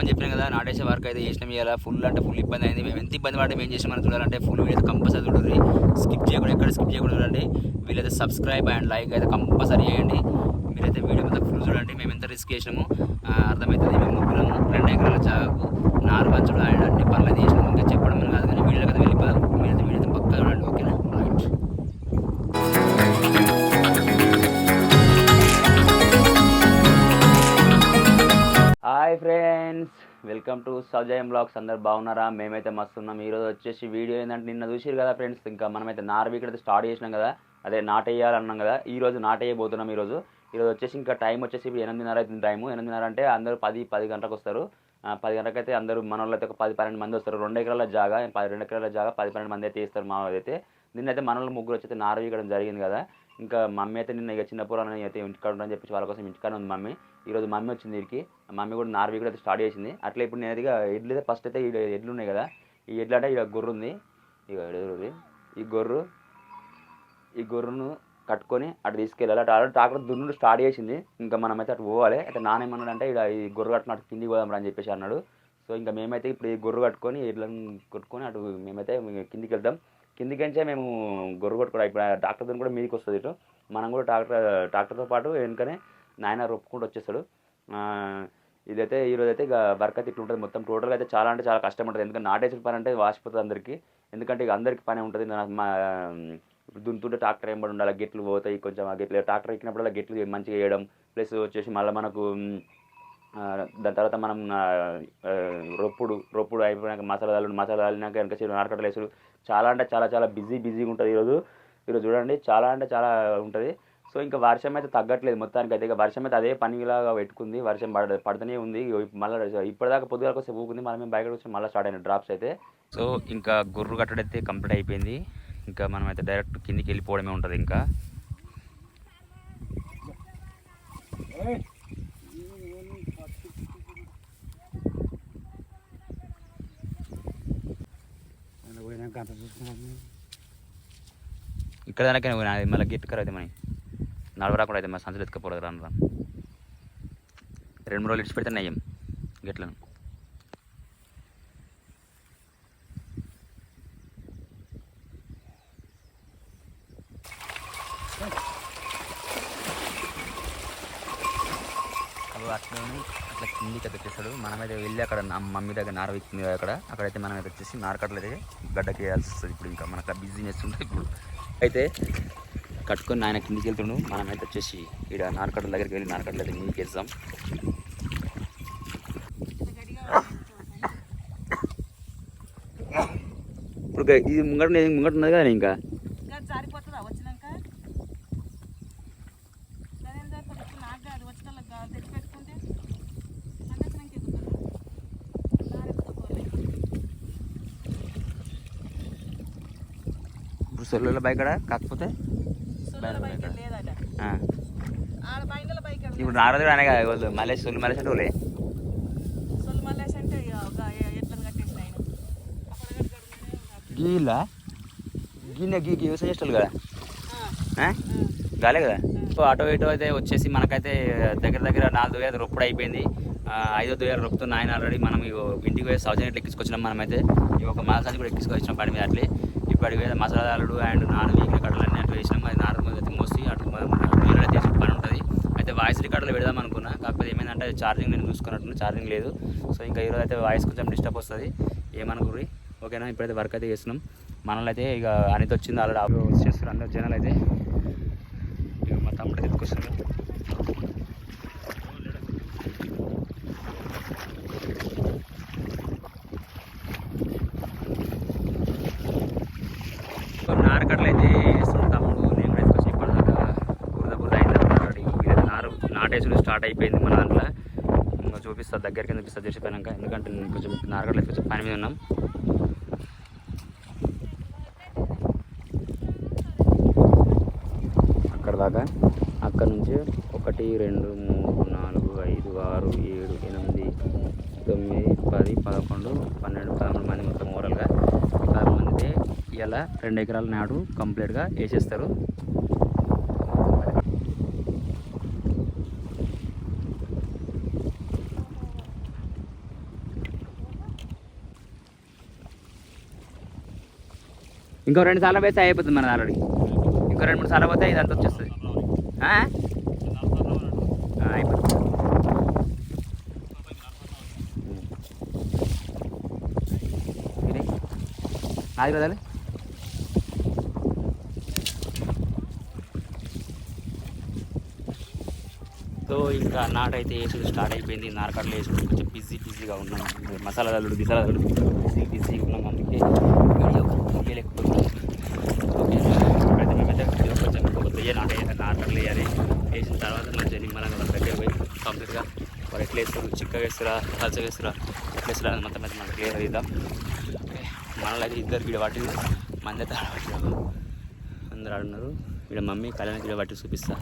అని చెప్పినాం కదా, నాటేసే వర్క్ అయితే చేసినాం. ఇలా ఫుల్ అంటే ఫుల్ ఇబ్బంది అయింది. మేము ఎంత ఇబ్బంది పడితే మేము చేసామని చూడాలంటే ఫుల్ వీడియో కంపల్సరీ చూడండి, స్కిప్ చేయకుండా ఎక్కడ స్కిప్ చేయకుండా చూడండి. వీళ్ళైతే సబ్స్క్రైబ్ అండ్ లైక్ అయితే కంపల్సరీ చేయండి. మీరైతే వీడియో మొత్తం ఫుల్ చూడండి. మేము ఎంత రిస్క్ చేసినాము అర్థమవుతుంది. మేము ముగ్గురము 2 ఎకరాల జాగాకు నారు పంచుడు ఆయన అన్ని పనులు చేసినాము. ఇంకా చెప్పడం కాదు కానీ వీడియో కదా వెళ్ళిపోదాం. మీరైతే వీడియో పక్కా చూడండి, ఓకేనా? Right. Hi friends, welcome to Soujayam blogs. అందరు బాగున్నారా? మేమైతే మస్తున్నాం. ఈరోజు వచ్చేసి వీడియో ఏంటంటే నిన్న చూసిరు కదా ఫ్రెండ్స్, ఇంకా మనమైతే నారు వీకైతే స్టార్ట్ చేసినాం కదా, అదే నాటేయాలన్నాం కదా. ఈరోజు నాటేయబోతున్నాం. ఈరోజు వచ్చేసి ఇంకా టైం వచ్చేసి ఇప్పుడు 8:30 అవుతుంది. టైము 8:30 అంటే అందరూ 10 గంటలకు వస్తారు. 10 గంటలకైతే అందరూ మన వాళ్ళు అయితే ఒక 10-12 మంది వస్తారు. 2 ఎకరాల జాగా 2 ఎకరాల జాగా 10-12 మంది అయితే ఇస్తారు. మా అయితే నిన్నైతే మన వాళ్ళు ముగ్గురు వచ్చి నారు వీకడం జరిగింది కదా. ఇంకా మమ్మీ అయితే నిన్న ఇక చిన్న పురాణం అయితే ఇంటికాడ ఉందని చెప్పి వాళ్ళ కోసం ఇంటికాడ ఉంది మమ్మీ. ఈరోజు మమ్మీ వచ్చింది వీడికి. మమ్మీ కూడా నారు వీకడం అయితే స్టార్ట్ చేసింది. అట్లా ఇప్పుడు నేను ఇక ఎడ్లు అయితే ఫస్ట్ అయితే ఎడ్లు ఉన్నాయి కదా, ఈ ఎడ్లు అంటే ఇక గొర్రె ఉంది. ఇక ఎదురుది ఈ గొర్రెను కట్టుకొని అటు తీసుకెళ్ళాలి. అటు ఆల్రెడీ ట్రాక్టర్ దున్నుడు స్టార్ట్ చేసింది. ఇంకా మనమైతే అటు పోవాలి. అయితే నానేమన్నాడంటే ఇక్కడ ఈ గొర్రె కట్టుకుని అటు కిందికి పోదాం అని చెప్పేసి అన్నాడు. సో ఇంకా మేమైతే ఇప్పుడు ఈ గొర్రె కట్టుకొని ఎడ్లను కొట్టుకొని అటు మేమైతే కిందికి వెళ్దాం. కిందికి నుంచే మేము గొర్రె కొట్టుకోవడం ఇప్పుడు ట్రాక్టర్ దున్ని కూడా మీదకి వస్తుంది. ఇటు మనం కూడా ట్రాక్టర్తో పాటు వెనుకనే నాయన రొప్పుకుంటూ వచ్చేస్తాడు. ఇదైతే ఈరోజు ఇక వర్క్ అయితే ఇట్లా ఉంటుంది. మొత్తం టోటల్గా అయితే చాలా అంటే చాలా కష్టం ఉంటుంది. ఎందుకంటే నాటేసిన పని అంటే వాసిపోతుంది అందరికీ. ఎందుకంటే ఇక అందరికీ పని ఉంటుంది. మా దున్నుతుంటే ట్రాక్టర్ ఏం పడి ఉండాలి, గెట్లు పోతాయి కొంచెం. ఆ గెట్లు ట్రాక్టర్ ఎక్కినప్పుడు గెట్లు మంచిగా వేయడం, ప్లస్ వచ్చేసి మళ్ళీ మనకు దాని తర్వాత మనం రొప్పుడు అయిపోయినాక మసాలా చల్లినాక వెనక సైడ్ నారకట్టలు వేసుడు చాలా అంటే చాలా బిజీగా ఉంటుంది. ఈరోజు చూడండి చాలా అంటే చాలా ఉంటుంది. సో ఇంకా వర్షం అయితే తగ్గట్లేదు మొత్తానికి అయితే. ఇక వర్షం అయితే అదే పనిలాగా పెట్టుకుంది. వర్షం పడుతూనే ఉంది. మళ్ళీ ఇప్పటిదాకా పొద్దుగాలకు వస్తే ఊకుంది. మనం బయటకు వచ్చి మళ్ళీ స్టార్ట్ అయిన డ్రాప్స్ అయితే. సో ఇంకా గొర్రె కట్టడైతే కంప్లీట్ అయిపోయింది. ఇంకా మనమైతే డైరెక్ట్ కిందికి వెళ్ళిపోవడమే ఉంటుంది. ఇంకా ఇక్కడ దానికైనా మళ్ళీ గెట్ కర అయితే మన నడవరాకుండా అయితే మన సంచులు ఎత్తుకపోలేదు. రాను 2-3 రోజులు ఇచ్చి పెడితే నయ్యం గెట్లను. అట్లా కిందికి అయితే వచ్చేస్తాడు. మనమైతే వెళ్ళి అక్కడ మమ్మీ దగ్గర నార విచ్చింది అక్కడైతే మనమైతే వచ్చేసి నారకట్టలు అయితే గడ్డకి వేయాల్సి వస్తుంది. ఇప్పుడు ఇంకా మనకు బిజినెస్ ఉంటుంది. ఇప్పుడు అయితే కట్టుకొని ఆయన కిందికి వెళ్తుండు. మనమైతే వచ్చేసి ఇక్కడ నారకట్టల దగ్గరికి వెళ్ళి నారకట్టలు అయితే కిందికి వేస్తాం. ఇప్పుడు ఇది ముంగట ఉన్నది కదా ఇంకా సొల్లుల బైక్ కాకపోతే ఇప్పుడు నారదు అనే కదా మలేష్ సొల్లు మలేష్ అంటే వాళ్ళే గీలా గీ వ్యవసాయం చేసేవాళ్ళు కదా గాలే కదా. సో అటో ఇటో అయితే వచ్చేసి మనకైతే దగ్గర 4,000 రొప్పుడు అయిపోయింది. 5,000 రొప్పుతుంది ఆయన ఆల్రెడీ. మనం ఇంటికి పోయి సౌజన్యం ఎక్కించుకొచ్చినాం. మనమైతే ఒక మాసాన్ని కూడా ఎక్కించుకొచ్చినాం బండి మీద. అట్లే ఇప్పుడు అడిగి మసాలాలు అండ్ నారు వీకిన కట్టలన్నీ అట్లా వేసినాం. అది నారు అయితే మోసి అటు నీళ్ళు చేసే పని ఉంటుంది. అయితే వాయిస్ రికార్డులో పెడదాం అనుకున్నా, కాకపోతే ఏమైందంటే ఛార్జింగ్ నేను చూసుకున్నట్టు ఛార్జింగ్ లేదు. సో ఇంకా ఈరోజు అయితే వాయిస్ కొంచెం డిస్టర్బ్ వస్తుంది, ఏమనుకుర్రి ఓకేనా. ఇప్పుడైతే వర్క్ అయితే చేస్తున్నాం. మనల్ని అయితే ఇక అనేది వచ్చింది ఆల్రెడీ వచ్చేస్తారు అందరు జనాలు అయితే. ఇక మా తమ్ముడు ఎత్తుకొస్తున్నారు. నారకట్టలు అయితే వేస్తున్నాడు తమ్ముడు. నేను కూడా ఎత్తుకొచ్చి ఇప్పటిదాకా బురద అయిన తర్వాత నాటేసుడు స్టార్ట్ అయిపోయింది మన దాంట్లో. ఇంకా చూపిస్తా దగ్గరికి చూపిస్తా చేసిపోయినాక, ఎందుకంటే నేను కొంచెం నారకట్టలు ఎత్తుకొచ్చి పని మీద ఉన్నాం. అక్కడ దాకా అక్కడ నుంచి 1 2 3 4 5 6 7 8 9 10 11 12 13 మంది మొత్తం ఓవరాల్గా 16 మంది ఇలా 2 ఎకరాల నాటు కంప్లీట్గా వేసేస్తారు. ఇంకో 2 సార్లు వేస్తే అయిపోతుంది మన ఆల్రెడీ. ఇంకో 2-3 సార్లు పోతే ఇదంతా వచ్చేస్తుంది. అయిపోతుంది. అది కదా. సో ఇంకా నాటైతే వేసుడు స్టార్ట్ అయిపోయింది. నారకట్లు వేసుడు కొంచెం బిజీగా ఉన్నాం. మసాలా అల్లుడు గిసాలా అల్లుడు బిజీగా ఉన్నాం. అందుకే వీడియో లేకపోతున్నాం. ఓకే, ఇప్పుడైతే మేమైతే కొంచెం కొద్దిగా నారకట్లు వేయాలి. వేసిన తర్వాత మంచిగా నిమ్మలంగా వాళ్ళ దగ్గర పోయి కంప్లీట్గా వాళ్ళు ఎట్లా వేస్తారు, చిక్కగా వేస్తారా, పలచగా వేస్తారా, ఎట్లా వేస్తారా అని మొత్తం అయితే మనకు క్లియర్ అవుతాం. మనలో అయితే 2 గిడ పట్టింది, మంది అయితే ఆడబట్టినారు. అందరూ ఆడున్నారు. ఇక్కడ మమ్మీ కళ్యాణ గిడ పట్టి చూపిస్తా.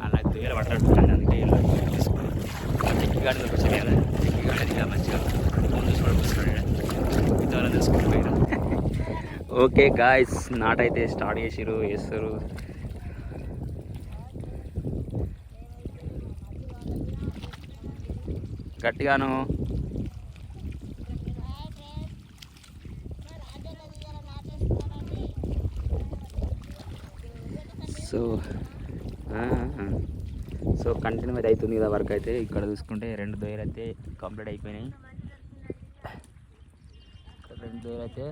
అలా దగ్గర పట్టాడుతుంది. అందుకే తీసుకుని చెక్కి గాడిలో వచ్చాను కదా, చెక్కి గాడి ఇలా మంచిగా ఫోన్ చూసుకోవడం వస్తున్నాడు. ఇంతవరకు తెలుసుకుంటూ పోయినా. ఓకే గాయ్స్, నాటైతే స్టార్ట్ చేసిరు, వేస్తారు. గట్టిగాను. సో కంటిన్యూ అయితే అవుతుంది కదా వర్క్ అయితే. ఇక్కడ చూసుకుంటే 2 దొయ్యలు అయితే కంప్లీట్ అయిపోయినాయి. 2 దొయ్యలు అయితే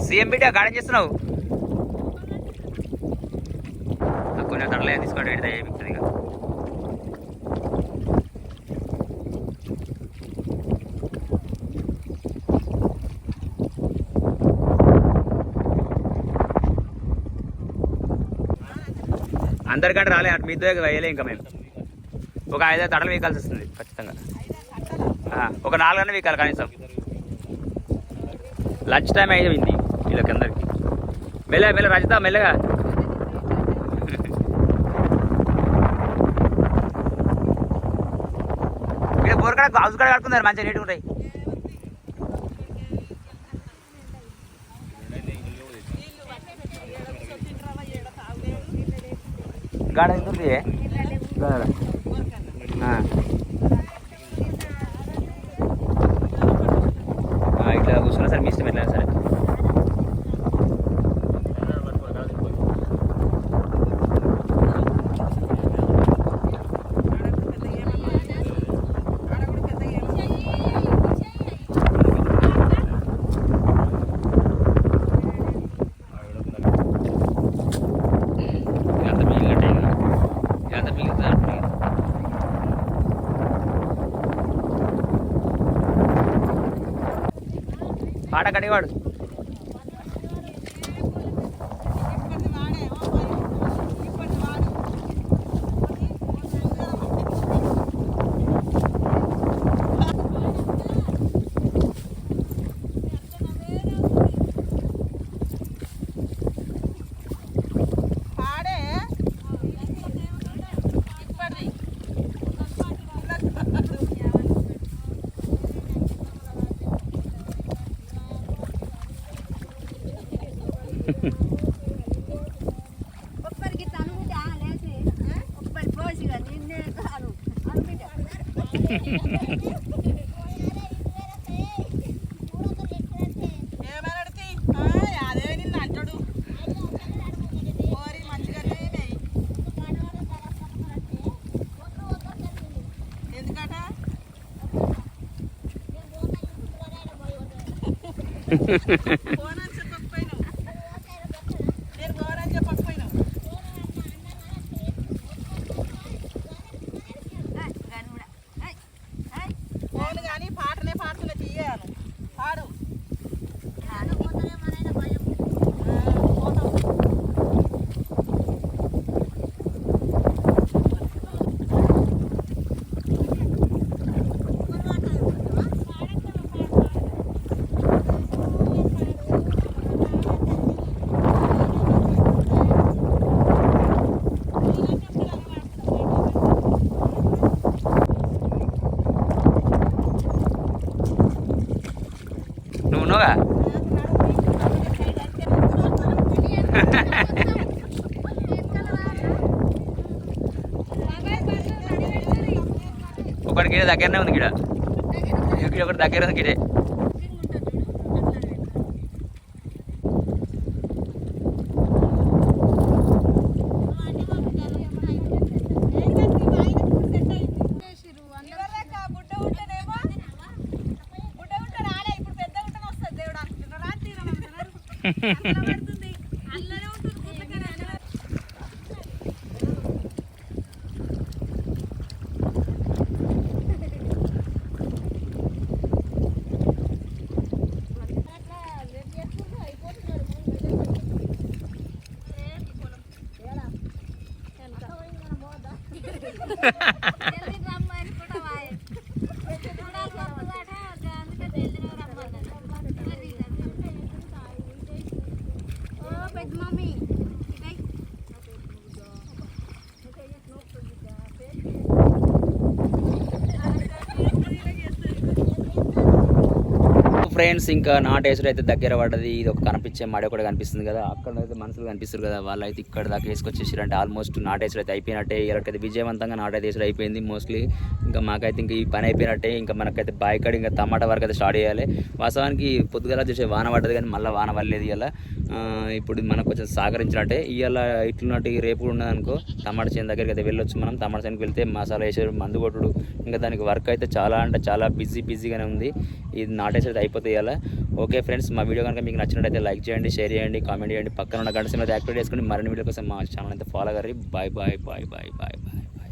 సీఎం బిడ్డ గార్డెన్ చేస్తున్నావు. కొంచెం తడలే తీసుకోండి, ఎడితే ఏమిస్తుంది ఇక. అందరికంటే రాలే, అటు మీతో వేయలే. ఇంకా మేము ఒక 5 తడలు వీకాల్సి వస్తుంది ఖచ్చితంగా. ఒక 4 అన్న వీకాలి కనీసం. లంచ్ టైం అయిపోయింది వీళ్ళకి అందరికి. మెల్ల రజిత మెల్లగా. ఇక్కడ బోరకాడ హౌస్ కాడ కడుకున్నారు, మంచిగా నీట్గా ఉంటాయి. గాడ ఎంత ఉంది ఇట్లా కూర్చున్నా సరే, మీ ఇష్టం ఎట్లా సరే. పాట కడిగాడు. అదే నిన్ను అంటాడు మంచిగానే ఎందుకట పోనని చెప్పకపోయినావు నేను పోనని చెప్పకపోయినావు పోను కానీ పాటనే పాడుతున్నా తీయాను పాడు నువ్వు ఉన్నావుగా ఒకటి గిడ దగ్గరనే ఉంది గిడ గిడ ఒకటి దగ్గర ఉంది గిడే ఫ్రెండ్స్ ఇంకా నాటేసుడు అయితే దగ్గర పడ్డది. ఇది ఒక కనిపించే మడి కూడా కనిపిస్తుంది కదా, అక్కడ అయితే మనుషులు కనిపిస్తారు కదా, వాళ్ళు అయితే ఇక్కడ దాకా వేసుకొచ్చేసారంటే ఆల్మోస్ట్ నాటేసుడు అయితే అయిపోయినట్టే. ఇలాంటి విజయవంతంగా నాటేసుడు అయిపోయింది మోస్ట్లీ. ఇంకా మాకైతే ఇంకా ఈ పని అయిపోయినట్టే. ఇంకా మనకైతే బాయికాడి ఇంకా టమాటా వరకు అయితే స్టార్ట్ చేయాలి. వాస్తవానికి పొద్దుగల చూసే వాన పడ్డది కానీ మళ్ళీ వాన పడలేదు ఇలా. ఇప్పుడు మనకు కొంచెం సహకరించినట్టే. ఇవాళ ఇట్లున్నట్టు రేపు ఉన్నదనుకో టమాటా చేను దగ్గరికి అయితే వెళ్ళొచ్చు మనం. టమాటా చేనుకి వెళ్తే మసాలా వేసేది, మందు కొట్టుడు, ఇంకా దానికి వర్క్ అయితే చాలా అంటే చాలా బిజీగానే ఉంది. ఇది నాటేసేది అయిపోతుంది ఇవాళ. ఓకే ఫ్రెండ్స్, మా వీడియో కనుక మీకు నచ్చినట్టయితే లైక్ చేయండి, షేర్ చేయండి, కామెంట్ చేయండి. పక్కన ఉన్న గంట సమయంలో యాక్టివేట్ చేసుకుని మరిన్ని వీడియో కోసం మా ఛానల్ అయితే ఫాలో అయ్యి. Bye bye bye bye bye bye.